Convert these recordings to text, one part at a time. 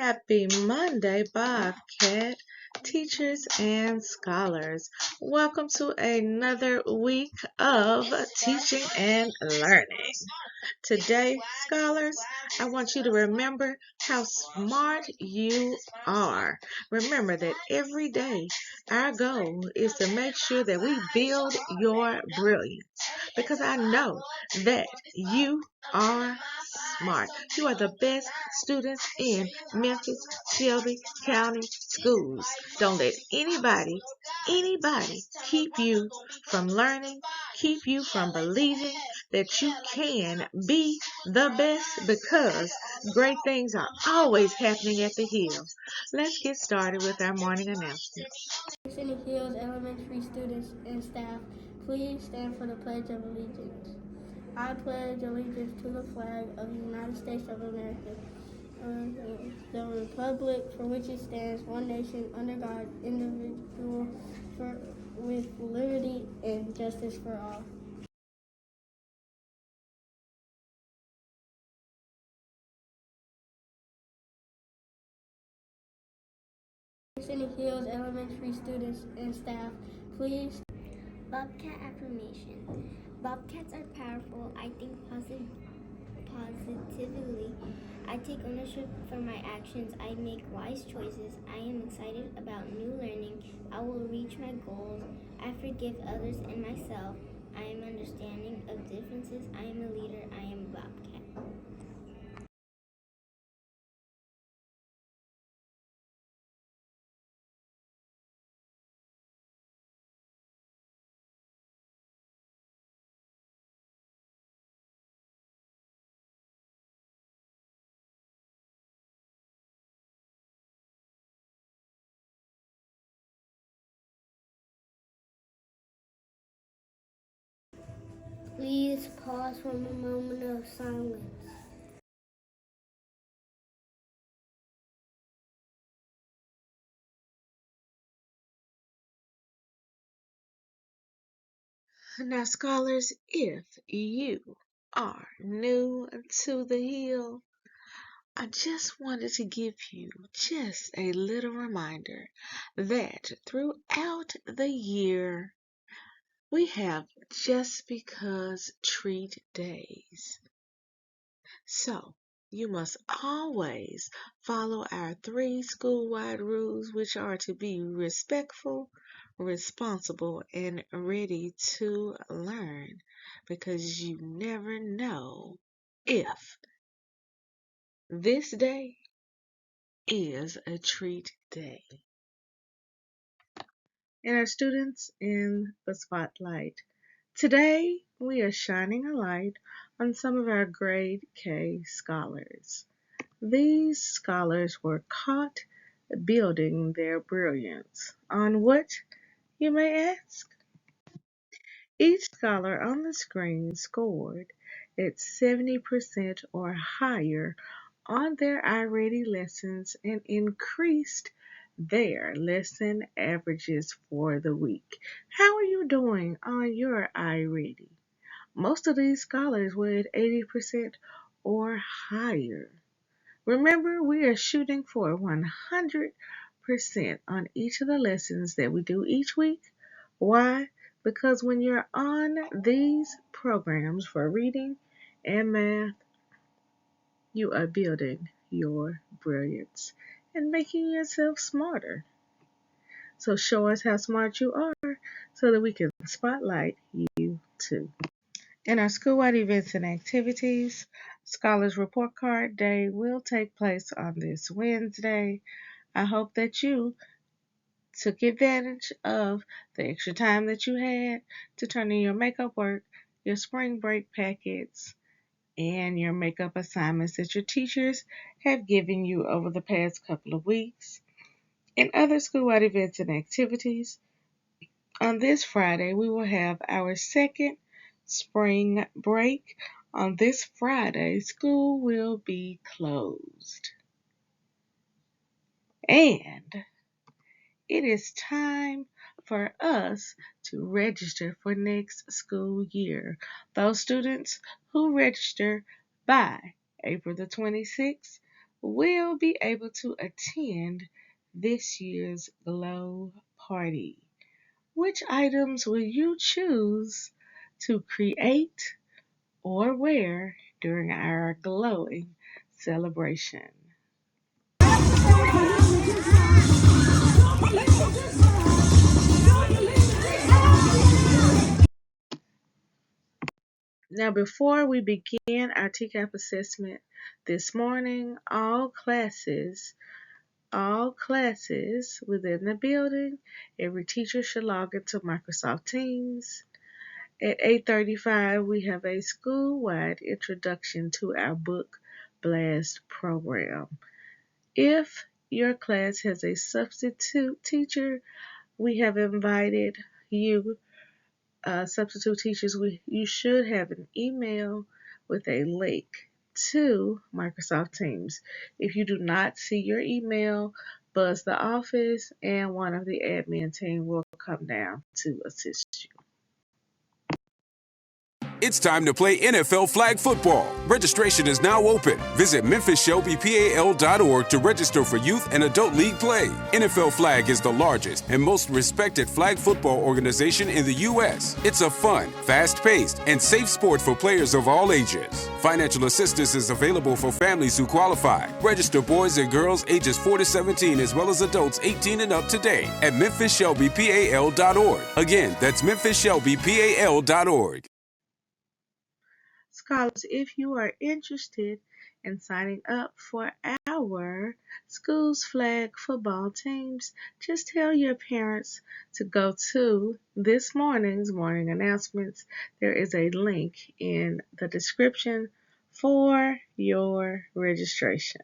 Happy Monday, Bobcat teachers and scholars. Welcome to another week of teaching and learning. Today, scholars, I want you to remember how smart you are. Remember that every day our goal is to make sure that we build your brilliance because I know that you are smart. You are the best students in Memphis, Shelby County schools. Don't let anybody keep you from learning, keep you from believing that you can be the best because great things are always happening at the Hill. Let's get started with our morning announcements. Scenic Hills Elementary students and staff, please stand for the Pledge of Allegiance. I pledge allegiance to the flag of the United States of America, the republic for which it stands, one nation, under God, indivisible, with liberty and justice for all. Scenic Hills Elementary students and staff, please. Bobcat affirmation. Bobcats are powerful. I think positively. I take ownership for my actions. I make wise choices. I am excited about new learning. I will reach my goals. I forgive others and myself. I am understanding of differences. I am a leader. I am a Bobcat. Please pause for a moment of silence. Now, scholars, if you are new to the Hill, I just wanted to give you just a little reminder that throughout the year we have just because treat days. So you must always follow our 3 school-wide rules, which are to be respectful, responsible, and ready to learn, because you never know if this day is a treat day. And our students in the spotlight. Today, we are shining a light on some of our grade K scholars. These scholars were caught building their brilliance. On what, you may ask? Each scholar on the screen scored at 70% or higher on their iReady lessons and increased their lesson averages for the week. How are you doing on your iReady? Most of these scholars were at 80% or higher. Remember, we are shooting for 100% on each of the lessons that we do each week. Why? Because when you're on these programs for reading and math, you are building your brilliance and making yourself smarter. So show us how smart you are so that we can spotlight you too. In our school-wide events and activities, Scholars Report Card Day will take place on this Wednesday. I hope that you took advantage of the extra time that you had to turn in your makeup work, your spring break packets, and your makeup assignments that your teachers have given you over the past couple of weeks. In other school-wide events and activities, on this Friday, we will have our second spring break. On this Friday, school will be closed. And it is time for us to register for next school year. Those students who register by April the 26th will be able to attend this year's Glow Party. Which items will you choose to create or wear during our glowing celebration? Now, before we begin our TCAP assessment this morning, all classes within the building, every teacher should log into Microsoft Teams. At 8:35, we have a school-wide introduction to our book blast program. If your class has a substitute teacher, we have invited you, substitute teachers, you should have an email with a link to Microsoft Teams. If you do not see your email, buzz the office and one of the admin team will come down to assist you. It's time to play NFL flag football. Registration is now open. Visit MemphisShelbyPAL.org to register for youth and adult league play. NFL Flag is the largest and most respected flag football organization in the U.S. It's a fun, fast-paced, and safe sport for players of all ages. Financial assistance is available for families who qualify. Register boys and girls ages 4 to 17 as well as adults 18 and up today at MemphisShelbyPAL.org. Again, that's MemphisShelbyPAL.org. Scholars, if you are interested in signing up for our school's flag football teams, just tell your parents to go to this morning's morning announcements. There is a link in the description for your registration.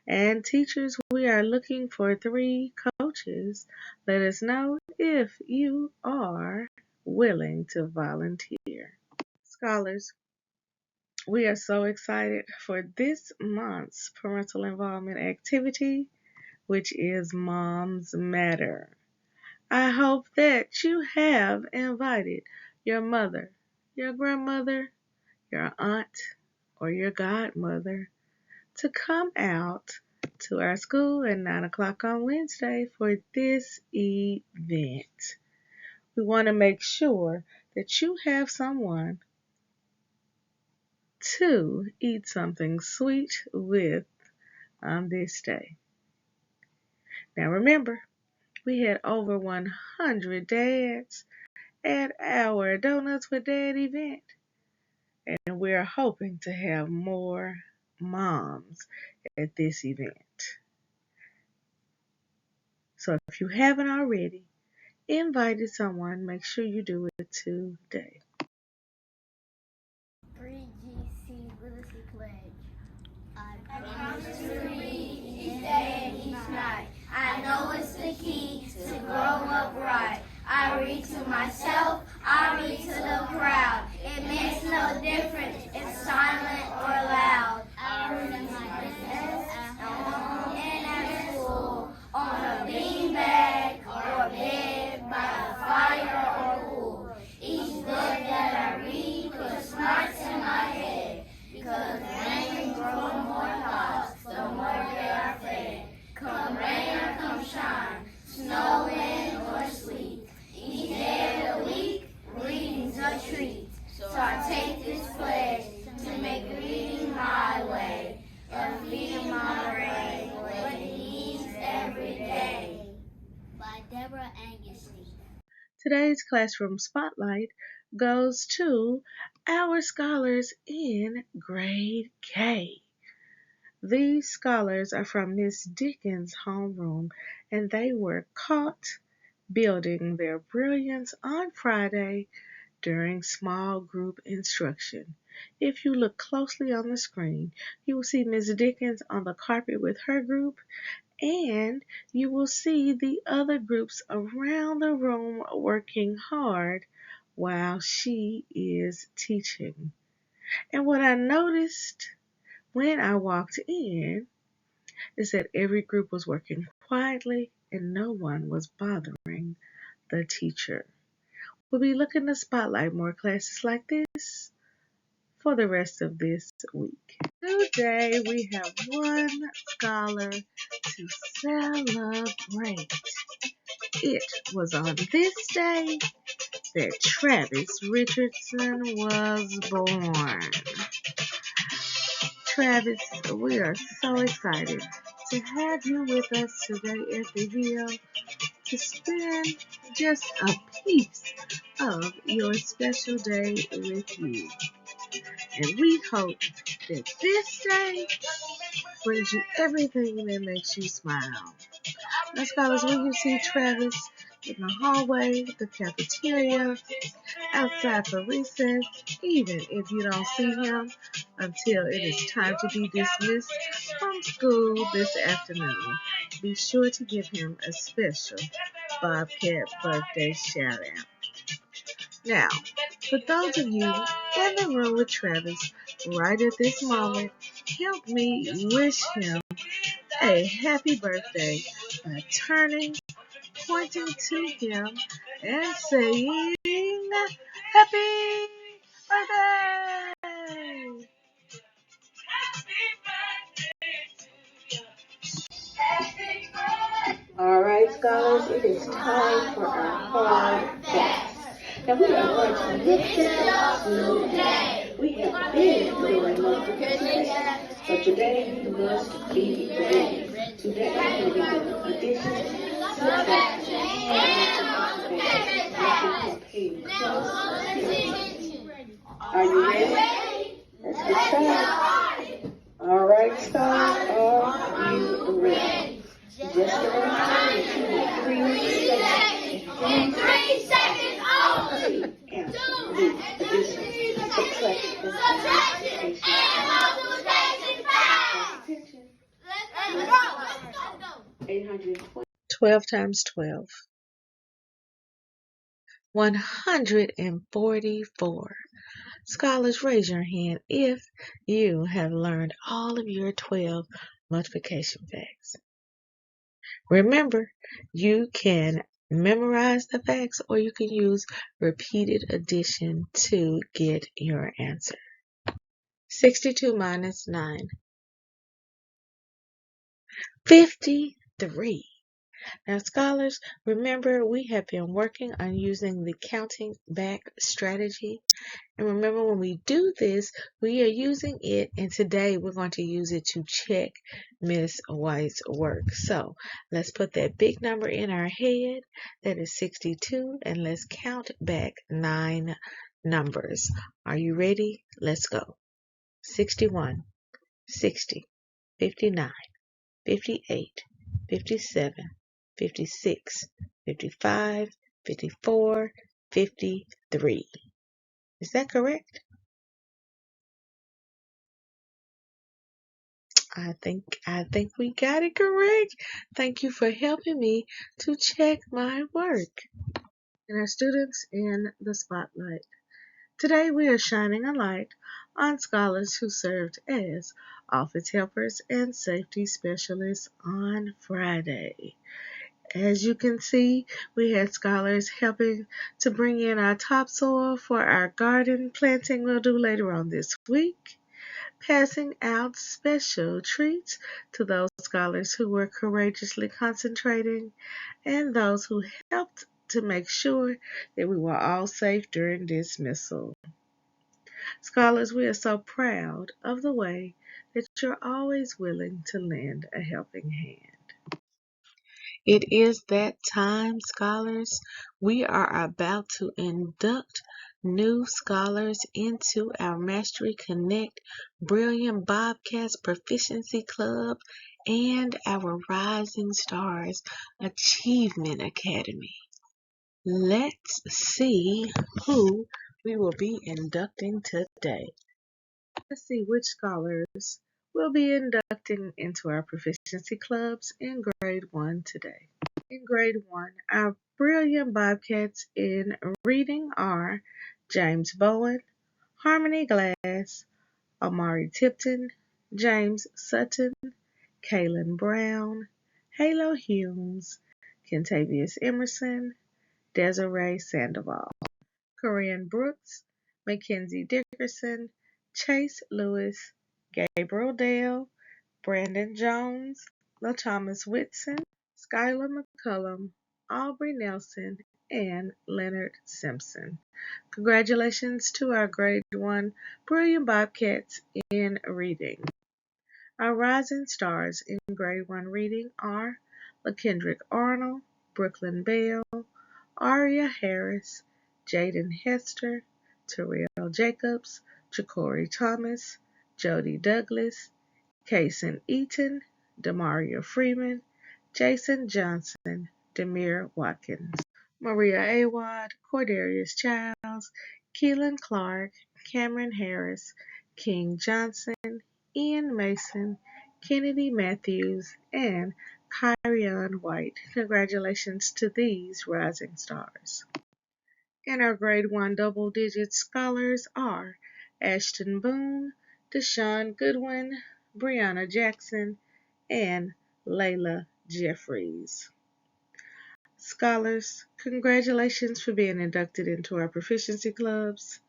And teachers, we are looking for 3 coaches. Let us know if you are willing to volunteer. Scholars, we are so excited for this month's parental involvement activity, which is Moms Matter. I hope that you have invited your mother, your grandmother, your aunt, or your godmother to come out to our school at 9 o'clock on Wednesday for this event. We want to make sure that you have someone to eat something sweet with on this day. Now remember, we had over 100 dads at our Donuts with Dad event, and we're hoping to have more moms at this event. So if you haven't already invited someone, make sure you do it today. 3GC Literacy Pledge. I promise to read each day and each night. I know it's the key to growing up right. I read to myself, I read to the crowd. It makes no difference if silent or loud. I read my desk at home and at school, on a beanbag or bed, by a fire or pool. Each book that I read puts smarts in my head, because rain grows more thoughts, the more they are fed. Come rain or come shine, snow, wind, or sleet, each day of the week, reading's a treat. So I take this pledge to make reading my way, and feeding my brain what it needs every day. By Deborah Angusti. Today's classroom spotlight goes to our scholars in grade K. These scholars are from Miss Dickens' homeroom, and they were caught building their brilliance on Friday during small group instruction. If you look closely on the screen, you will see Miss Dickens on the carpet with her group, and you will see the other groups around the room working hard while she is teaching. And what I noticed when I walked in is that every group was working quietly and no one was bothering the teacher. We'll be looking to spotlight more classes like this for the rest of this week. Today we have one scholar to celebrate. It was on this day that Travis Richardson was born. Travis, we are so excited to have you with us today at the Hill to spend just a piece of your special day with you. And we hope that this day brings you everything that makes you smile. Now, scholars, when you see Travis in the hallway, the cafeteria, outside for recess, even if you don't see him until it is time to be dismissed from school this afternoon, be sure to give him a special Bobcat birthday shout out. Now, for those of you in the room with Travis right at this moment, help me wish him a happy birthday by pointing to him, and saying, Happy birthday! All right, scholars, it is time for our hard facts. Now we are going to listen today. We have been doing multiplication, but today you must be ready. Today we will be doing addition, subtraction, and multiplication. Pay close attention. Are you ready? Let's get started. All right, scholars, are you ready? Just a reminder that you have 3 seconds. In 3 seconds only. Answer the addition, subtraction, and multiplication facts. Let's go. 820. 12 times 12. 144. Scholars, raise your hand if you have learned all of your 12 multiplication facts. Remember, you can memorize the facts or you can use repeated addition to get your answer. 62 minus 9. 53. Now, scholars, remember we have been working on using the counting back strategy. And remember, when we do this, we are using it, and today we're going to use it to check Miss White's work. So let's put that big number in our head. That is 62, and let's count back 9 numbers. Are you ready? Let's go. 61, 60, 59, 58, 57, 56, 55, 54, 53. Is that correct? I think we got it correct. Thank you for helping me to check my work. And our students in the spotlight. Today we are shining a light on scholars who served as office helpers and safety specialists on Friday. As you can see, we had scholars helping to bring in our topsoil for our garden planting we'll do later on this week, passing out special treats to those scholars who were courageously concentrating, and those who helped to make sure that we were all safe during dismissal. Scholars, we are so proud of the way that you're always willing to lend a helping hand. It is that time, scholars. We are about to induct new scholars into our Mastery Connect Brilliant Bobcats Proficiency Club and our Rising Stars Achievement Academy. Let's see who we will be inducting today. Let's see which scholars will be inducting into our proficiency clubs in grade 1 today. In grade 1, our brilliant Bobcats in reading are James Bowen, Harmony Glass, Amari Tipton, James Sutton, Kaylin Brown, Halo Humes, Kentavious Emerson, Desiree Sandoval, Corinne Brooks, Mackenzie Dickerson, Chase Lewis, Gabriel Dale, Brandon Jones, LaThomas Whitson, Skylar McCullum, Aubrey Nelson, and Leonard Simpson. Congratulations to our Grade 1 Brilliant Bobcats in reading. Our rising stars in Grade 1 reading are LaKendrick Arnold, Brooklyn Bell, Aria Harris, Jaden Hester, Terrell Jacobs, Ja'Cory Thomas, Jody Douglas, Kaysen Eaton, Demaria Freeman, Jason Johnson, Demir Watkins, Maria Awad, Cordarius Childs, Keelan Clark, Cameron Harris, King Johnson, Ian Mason, Kennedy Matthews, and Kyrion White. Congratulations to these rising stars. And our Grade 1 double-digit scholars are Ashton Boone, Deshaun Goodwin, Brianna Jackson, and Layla Jeffries. Scholars, congratulations for being inducted into our proficiency clubs.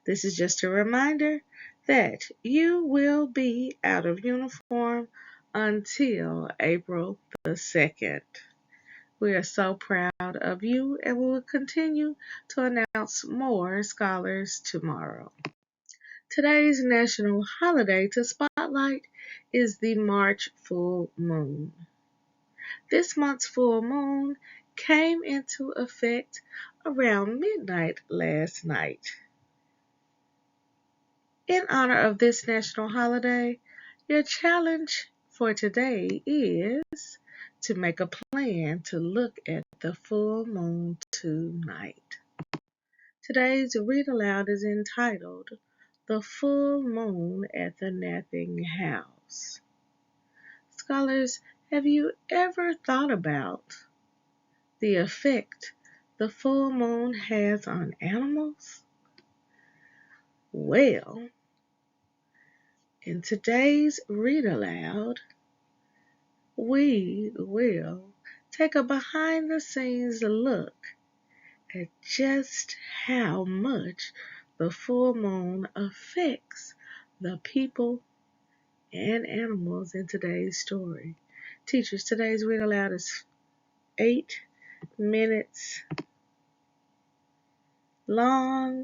This is just a reminder that you will be out of uniform until April the 2nd. We are so proud of you, and we will continue to announce more scholars tomorrow. Today's national holiday to spotlight is the March full moon. This month's full moon came into effect around midnight last night. In honor of this national holiday, your challenge for today is to make a plan to look at the full moon tonight. Today's Read Aloud is entitled The Full Moon at the Napping House. Scholars, have you ever thought about the effect the full moon has on animals? Well, in today's Read Aloud, we will take a behind-the-scenes look at just how much the full moon affects the people and animals in today's story. Teachers, today's Read Aloud is 8 minutes long.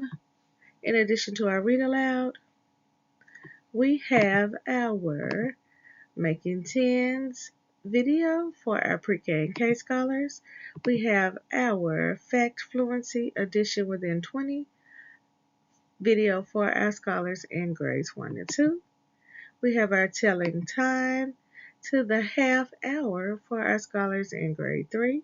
In addition to our Read Aloud, we have our Making Tens video for our pre-K and K scholars. We have our Fact Fluency Edition Within 20 video for our scholars in grades 1 and 2. We have our Telling Time to the half hour for our scholars in grade 3.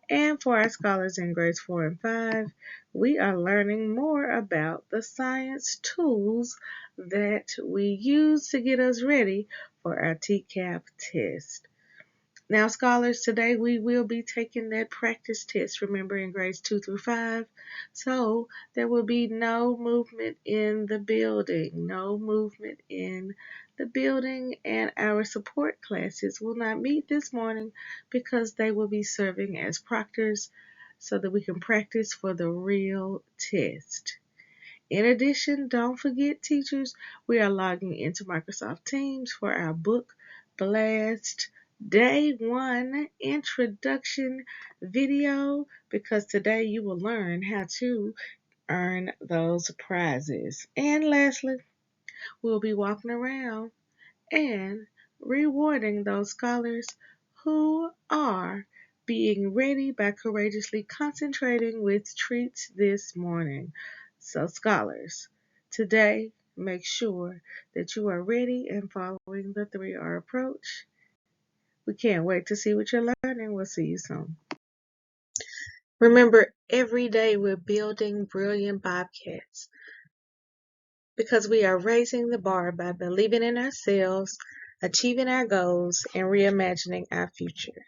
And for our scholars in grades 4 and 5, we are learning more about the science tools that we use to get us ready for our TCAP test. Now, scholars, today we will be taking that practice test, remember, in grades 2 through 5. So there will be no movement in the building, and our support classes will not meet this morning because they will be serving as proctors so that we can practice for the real test. In addition, don't forget, teachers, we are logging into Microsoft Teams for our Book Blast Day 1 introduction video, because today you will learn how to earn those prizes. And lastly, we'll be walking around and rewarding those scholars who are being ready by courageously concentrating with treats this morning. So, scholars, today make sure that you are ready and following the 3R approach. We can't wait to see what you're learning. We'll see you soon. Remember, every day we're building brilliant Bobcats because we are raising the bar by believing in ourselves, achieving our goals, and reimagining our future.